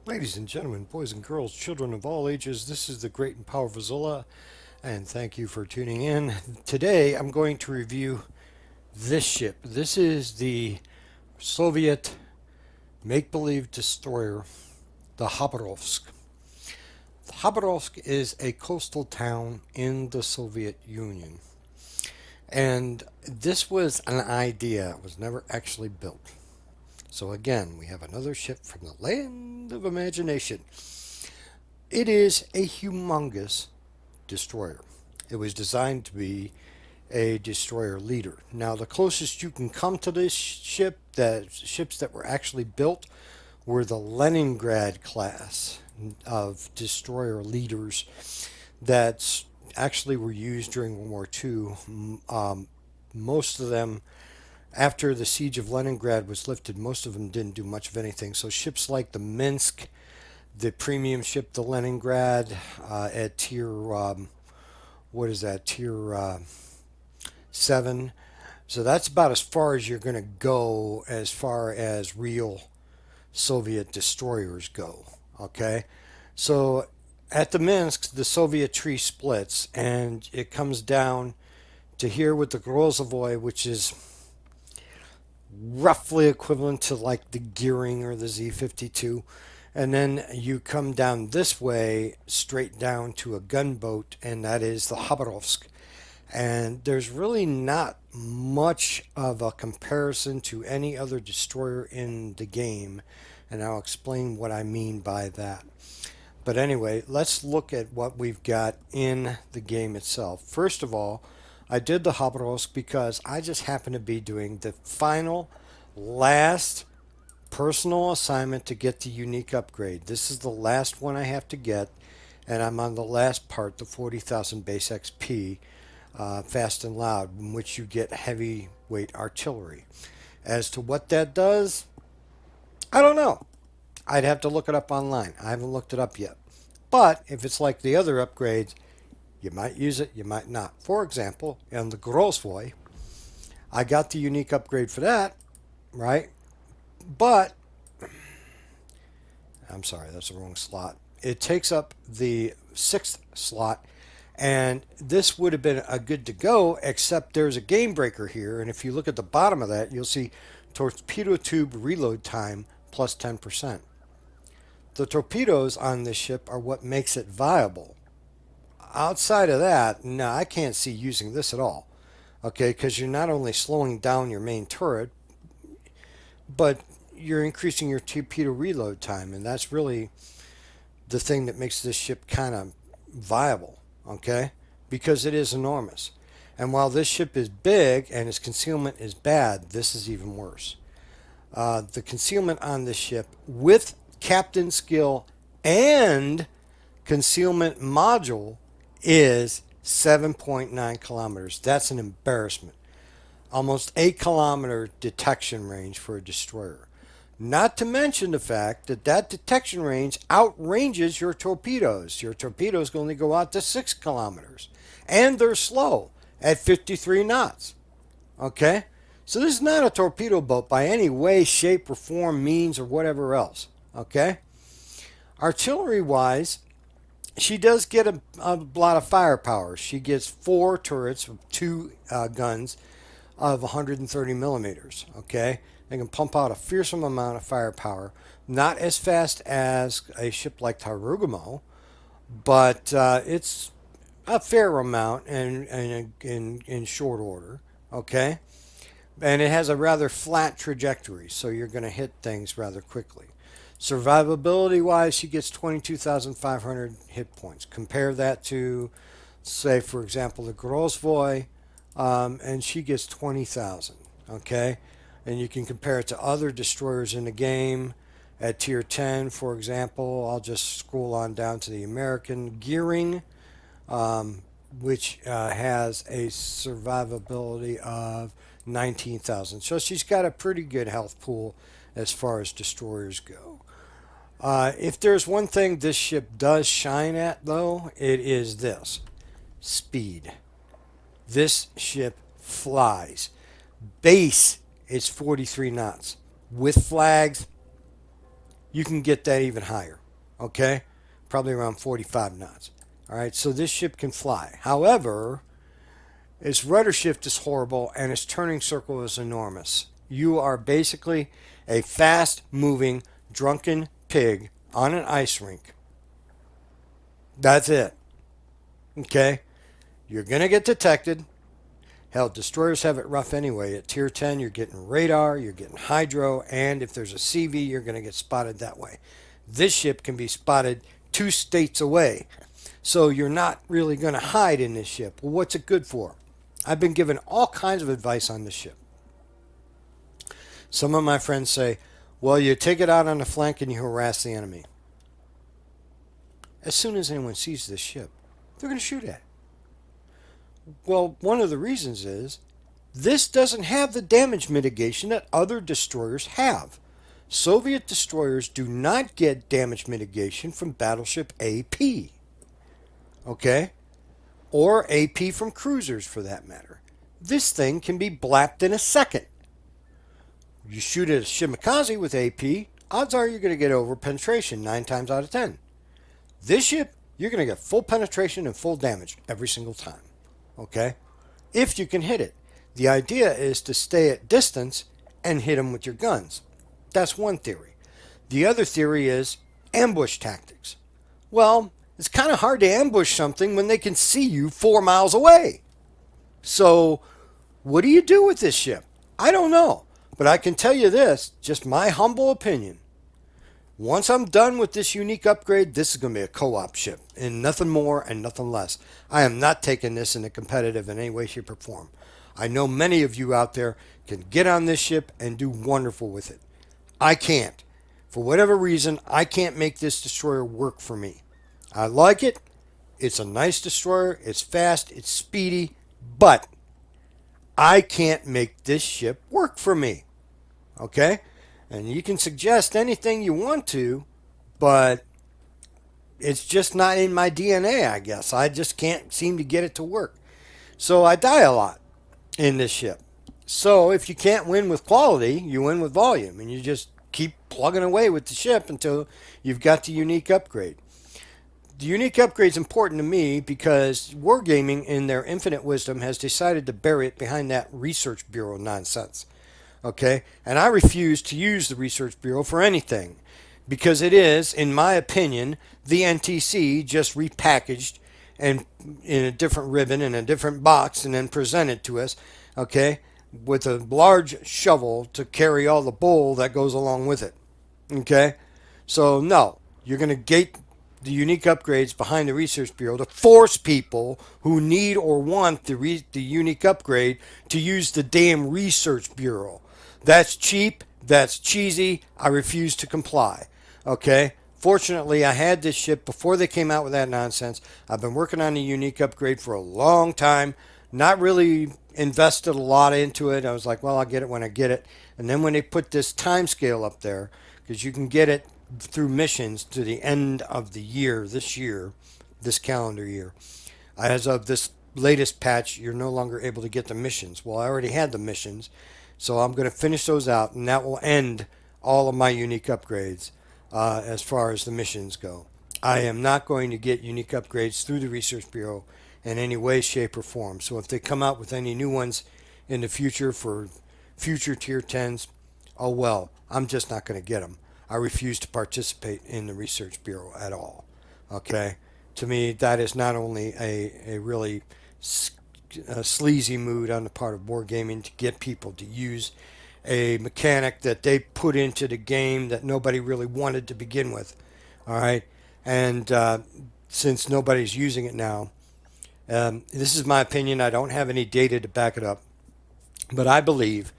Ladies and gentlemen, boys and girls, children of all ages, this is the great and powerful Zilla, and thank you for tuning in. Today I'm going to review this ship. This is the Soviet make believe destroyer, the Khabarovsk. Khabarovsk is a coastal town in the Soviet Union, and this was an idea, it was never actually built. So, again, we have another ship from the land of imagination. It is a humongous destroyer. It was designed to be a destroyer leader. Now, the closest you can come to this ship, the ships that were actually built, were the Leningrad class of destroyer leaders that actually were used during World War II. Most of them, after the siege of Leningrad was lifted, most of them didn't do much of anything. So ships like the Minsk, the premium ship, the Leningrad, at tier, what is that, tier 7. So that's about as far as you're going to go as far as real Soviet destroyers go. Okay? So at the Minsk, the Soviet tree splits and it comes down to here with the Grozavoy, which is roughly equivalent to like the Gearing or the Z-52. And then you come down this way, straight down to a gunboat, and that is the Khabarovsk. And there's really not much of a comparison to any other destroyer in the game. And I'll explain what I mean by that. But anyway, let's look at what we've got in the game itself. First of all, I did the Khabarovsk because I just happened to be doing the final, last personal assignment to get the unique upgrade. This is the last one I have to get, and I'm on the last part, the 40,000 base XP, fast and loud, in which you get heavyweight artillery. As to what that does, I don't know. I'd have to look it up online. I haven't looked it up yet. But if it's like the other upgrades, you might use it, you might not. For example, in the Grozvoy, I got the unique upgrade for that, right? But, I'm sorry, that's the wrong slot. It takes up the 6th slot, and this would have been a good to go, except there's a game breaker here, and if you look at the bottom of that, you'll see torpedo tube reload time plus 10%. The torpedoes on this ship are what makes it viable. Outside of that, no, I can't see using this at all. Okay, because you're not only slowing down your main turret, but you're increasing your torpedo reload time, and that's really the thing that makes this ship kind of viable, okay? Because it is enormous. And while this ship is big and its concealment is bad, this is even worse. The concealment on this ship with captain skill and concealment module is 7.9 kilometers. That's an embarrassment. Almost 8-kilometer detection range for a destroyer. Not to mention the fact that that detection range outranges your torpedoes. Your torpedoes can only go out to 6 kilometers. And they're slow at 53 knots. Okay? So this is not a torpedo boat by any way, shape, or form, means, or whatever else. Okay? Artillery-wise, she does get a lot of firepower. She gets 4 turrets with 2 guns of 130 millimeters. Okay, they can pump out a fearsome amount of firepower. Not as fast as a ship like Tarugamo, but it's a fair amount and in short order. Okay, and it has a rather flat trajectory, so you're going to hit things rather quickly. Survivability wise, she gets 22,500 hit points. Compare that to, say, for example, the Grozvoy, and she gets 20,000. Okay? And you can compare it to other destroyers in the game at tier 10, for example. I'll just scroll on down to the American Gearing, which has a survivability of 19,000. So she's got a pretty good health pool as far as destroyers go. If there's one thing this ship does shine at, though, it is this: speed. This ship flies. Base is 43 knots. With flags, you can get that even higher. Okay, probably around 45 knots. All right, so this ship can fly. However, its rudder shift is horrible and its turning circle is enormous. You are basically a fast moving, drunken pig on an ice rink. That's it. Okay? You're going to get detected. Hell, destroyers have it rough anyway. At tier 10, you're getting radar, you're getting hydro, and if there's a CV, you're going to get spotted that way. This ship can be spotted 2 states away. So you're not really going to hide in this ship. Well, what's it good for? I've been given all kinds of advice on this ship. Some of my friends say, well, you take it out on the flank and you harass the enemy. As soon as anyone sees this ship, they're going to shoot at it. Well, one of the reasons is this doesn't have the damage mitigation that other destroyers have. Soviet destroyers do not get damage mitigation from battleship AP. Okay? Or AP from cruisers for that matter. This thing can be blacked in a second. You shoot at a Shimakaze with AP, odds are you're going to get over penetration 9 times out of 10. This ship, you're going to get full penetration and full damage every single time. Okay? If you can hit it. The idea is to stay at distance and hit them with your guns. That's one theory. The other theory is ambush tactics. Well, it's kind of hard to ambush something when they can see you 4 miles away. So, what do you do with this ship? I don't know. But I can tell you this, just my humble opinion. Once I'm done with this unique upgrade, this is going to be a co-op ship, and nothing more and nothing less. I am not taking this in a competitive in any way, shape, or form. I know many of you out there can get on this ship and do wonderful with it. I can't. For whatever reason, I can't make this destroyer work for me. I like it. It's a nice destroyer. It's fast. It's speedy. But I can't make this ship work for me. Okay? And you can suggest anything you want to, but it's just not in my DNA, I guess. I just can't seem to get it to work. So I die a lot in this ship. So if you can't win with quality, you win with volume. And you just keep plugging away with the ship until you've got the unique upgrade. The unique upgrade is important to me because Wargaming, in their infinite wisdom, has decided to bury it behind that research bureau nonsense. Okay? And I refuse to use the Research Bureau for anything because it is, in my opinion, the NTC just repackaged and in a different ribbon in a different box and then presented to us, okay, with a large shovel to carry all the bull that goes along with it. Okay? So, no, you're going to gate the unique upgrades behind the Research Bureau to force people who need or want the unique upgrade to use the damn Research Bureau. That's cheap. That's cheesy. I refuse to comply. Okay? Fortunately, I had this ship before they came out with that nonsense. I've been working on the unique upgrade for a long time. Not really invested a lot into it. I was like, well, I'll get it when I get it. And then when they put this time scale up there, because you can get it through missions to the end of the year, this calendar year. As of this latest patch, you're no longer able to get the missions. Well, I already had the missions. So I'm going to finish those out, and that will end all of my unique upgrades as far as the missions go. I am not going to get unique upgrades through the Research Bureau in any way, shape, or form. So if they come out with any new ones in the future for future tier 10s, oh well, I'm just not going to get them. I refuse to participate in the Research Bureau at all. Okay? To me, that is not only a really a sleazy mood on the part of Wargaming to get people to use a mechanic that they put into the game that nobody really wanted to begin with. All right? And since nobody's using it now, this is my opinion. I don't have any data to back it up. But I believe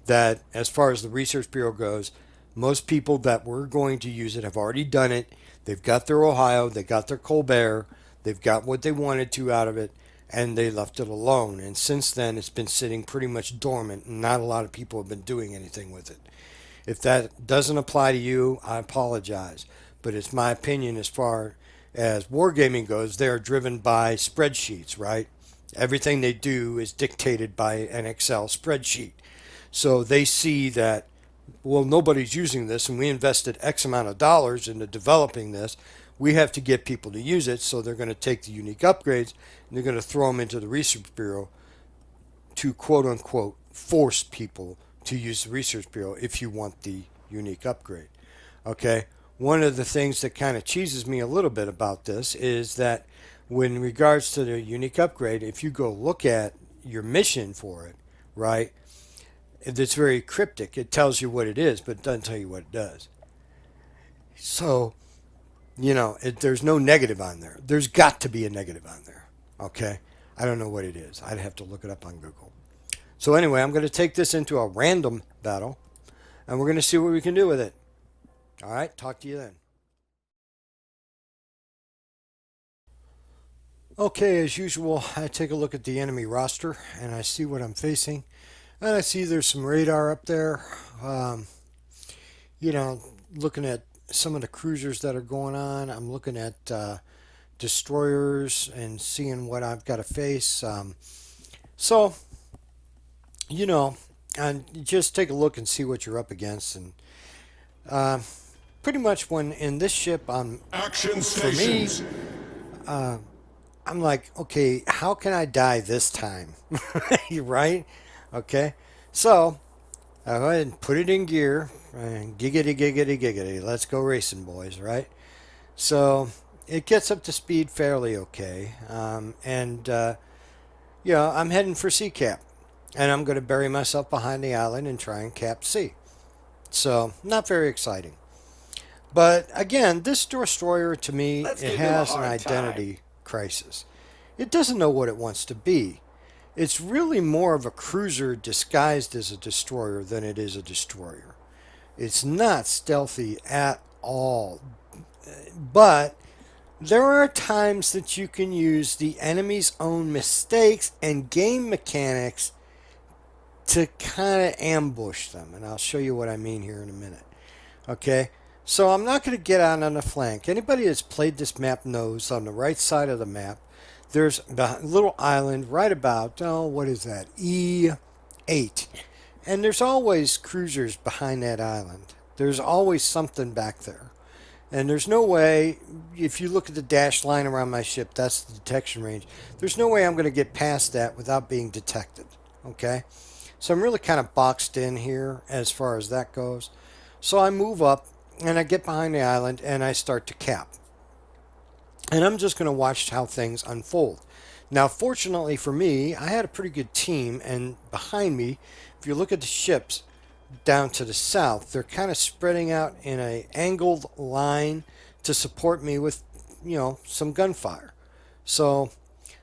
that as far as the Research Bureau goes, most people that were going to use it have already done it. They've got their Ohio, they got their Colbert, they've got what they wanted to out of it, and they left it alone. And since then, it's been sitting pretty much dormant, and not a lot of people have been doing anything with it. If that doesn't apply to you, I apologize. But it's my opinion as far as wargaming goes, they're driven by spreadsheets, right? Everything they do is dictated by an Excel spreadsheet. So they see that well, nobody's using this, and we invested X amount of dollars into developing this. We have to get people to use it, so they're going to take the unique upgrades and they're going to throw them into the Research Bureau to quote unquote force people to use the Research Bureau if you want the unique upgrade. Okay? One of the things that kind of cheeses me a little bit about this is that when regards to the unique upgrade, if you go look at your mission for it, right, it's very cryptic. It tells you what it is, but it doesn't tell you what it does. So, there's no negative on there. There's got to be a negative on there. Okay? I don't know what it is. I'd have to look it up on Google. So, anyway, I'm going to take this into a random battle, and we're going to see what we can do with it. All right? Talk to you then. Okay, as usual, I take a look at the enemy roster, and I see what I'm facing. And I see there's some radar up there. Um, you know, looking at some of the cruisers that are going on. I'm looking at destroyers and seeing what I've got to face. So, you know, and just take a look and see what you're up against. And uh, pretty much when in this ship, Action for me, stations. uh, I'm like, okay, how can I die this time? Right? Okay. So I go ahead and put it in gear and giggity, giggity, giggity. Let's go racing, boys, right? So it gets up to speed fairly okay. Yeah, I'm heading for C cap. And I'm going to bury myself behind the island and try and cap C. So, not very exciting. But again, this destroyer to me, Let's it give him a has an hard time. identity crisis. It doesn't know what it wants to be. It's really more of a cruiser disguised as a destroyer than it is a destroyer. It's not stealthy at all. But there are times that you can use the enemy's own mistakes and game mechanics to kind of ambush them. And I'll show you what I mean here in a minute. Okay? So I'm not going to get out on the flank. Anybody that's played this map knows on the right side of the map, there's a little island right about, oh, what is that? E8. And there's always cruisers behind that island. There's always something back there. And there's no way, if you look at the dashed line around my ship, that's the detection range. There's no way I'm going to get past that without being detected. Okay? So I'm really kind of boxed in here as far as that goes. So I move up and I get behind the island and I start to cap. And I'm just going to watch how things unfold. Now, fortunately for me, I had a pretty good team, and behind me, if you look at the ships down to the south, they're kind of spreading out in a angled line to support me with, some gunfire. So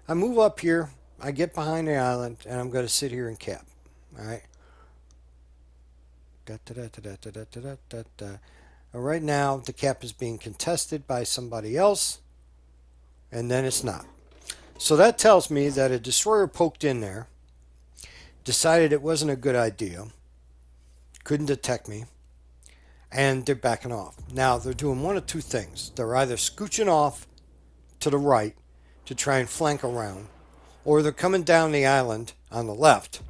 I move up here, I get behind the island, and I'm going to sit here and cap. All right. Right now, the cap is being contested by somebody else, and then it's not. So that tells me that a destroyer poked in there, decided it wasn't a good idea, couldn't detect me, and they're backing off. Now, they're doing one of two things. They're either scooching off to the right to try and flank around, or they're coming down the island on the left,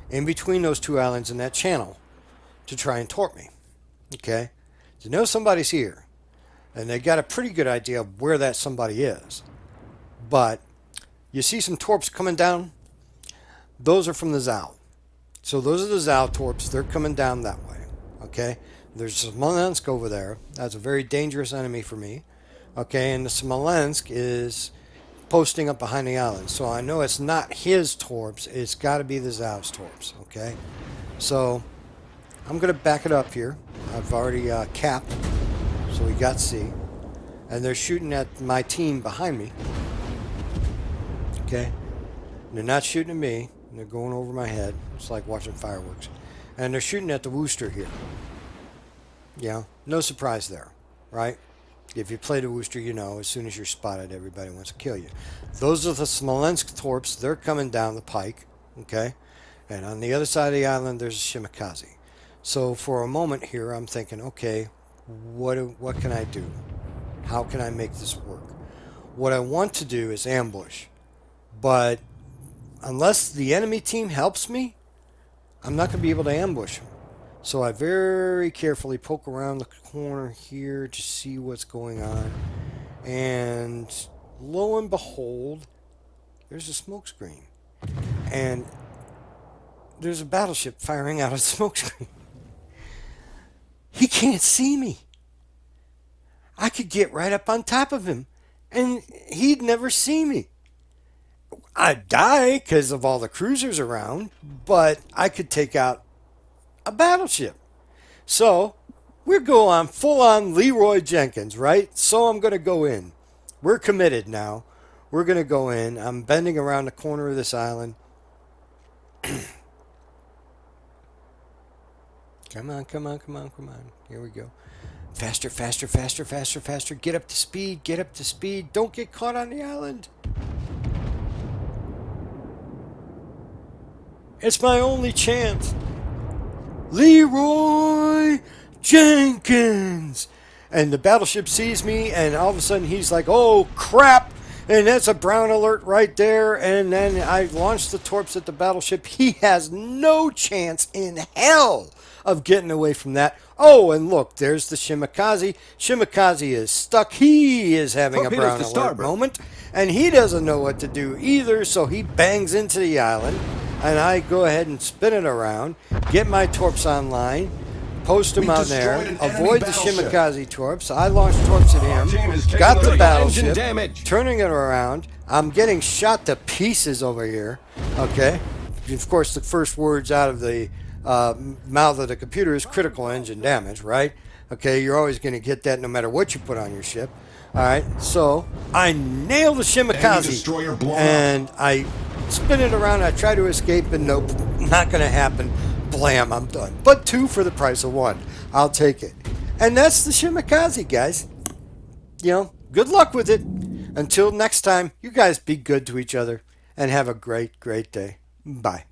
in between those two islands in that channel, to try and torp me. Okay? They know somebody's here, and they got a pretty good idea of where that somebody is. But you see some torps coming down? Those are from the Zao. So those are the Zao torps. They're coming down that way. Okay? There's Smolensk over there. That's a very dangerous enemy for me. Okay? And the Smolensk is posting up behind the island. So I know it's not his torps. It's got to be the Zao's torps. Okay? So I'm going to back it up here. I've already capped. So we got C. And they're shooting at my team behind me. Okay? They're not shooting at me. They're going over my head. It's like watching fireworks. And they're shooting at the Wooster here. Yeah, no surprise there, right? If you play the Wooster, you know as soon as you're spotted, everybody wants to kill you. Those are the Smolensk torps. They're coming down the pike, okay? And on the other side of the island, there's a Shimakaze. So for a moment here, I'm thinking, okay, what can I do? How can I make this work? What I want to do is ambush. But unless the enemy team helps me, I'm not going to be able to ambush them. So I very carefully poke around the corner here to see what's going on. And lo and behold, there's a smoke screen. And there's a battleship firing out a smoke screen. He can't see me. I could get right up on top of him, and he'd never see me. I'd die because of all the cruisers around, but I could take out a battleship. So we're going full on Leroy Jenkins, right? So I'm going to go in. We're committed now. We're going to go in. I'm bending around the corner of this island. Come on, come on, come on, come on. Here we go. Faster, faster, faster, faster, faster. Get up to speed, get up to speed. Don't get caught on the island. It's my only chance. Leroy Jenkins. And the battleship sees me, and all of a sudden he's like, oh, crap. And that's a brown alert right there. And then I launch the torps at the battleship. He has no chance in hell of getting away from that. Oh, and look, there's the Shimakaze. Shimakaze is stuck. He is having a brown alert moment, and he doesn't know what to do either, so he bangs into the island, and I go ahead and spin it around, get my torps online, post them out there, avoid the Shimakaze torps. I launch torps at him, got the battleship, turning it around. I'm getting shot to pieces over here, okay? Of course, the first words out of the mouth of the computer is critical engine damage, right? Okay, you're always going to get that no matter what you put on your ship. All right, so I nail the Shimakaze, and I spin it around. I try to escape, and nope, not going to happen. Blam, I'm done. But 2 for the price of 1. I'll take it. And that's the Shimakaze, guys. You know, good luck with it. Until next time, you guys be good to each other, and have a great, great day. Bye.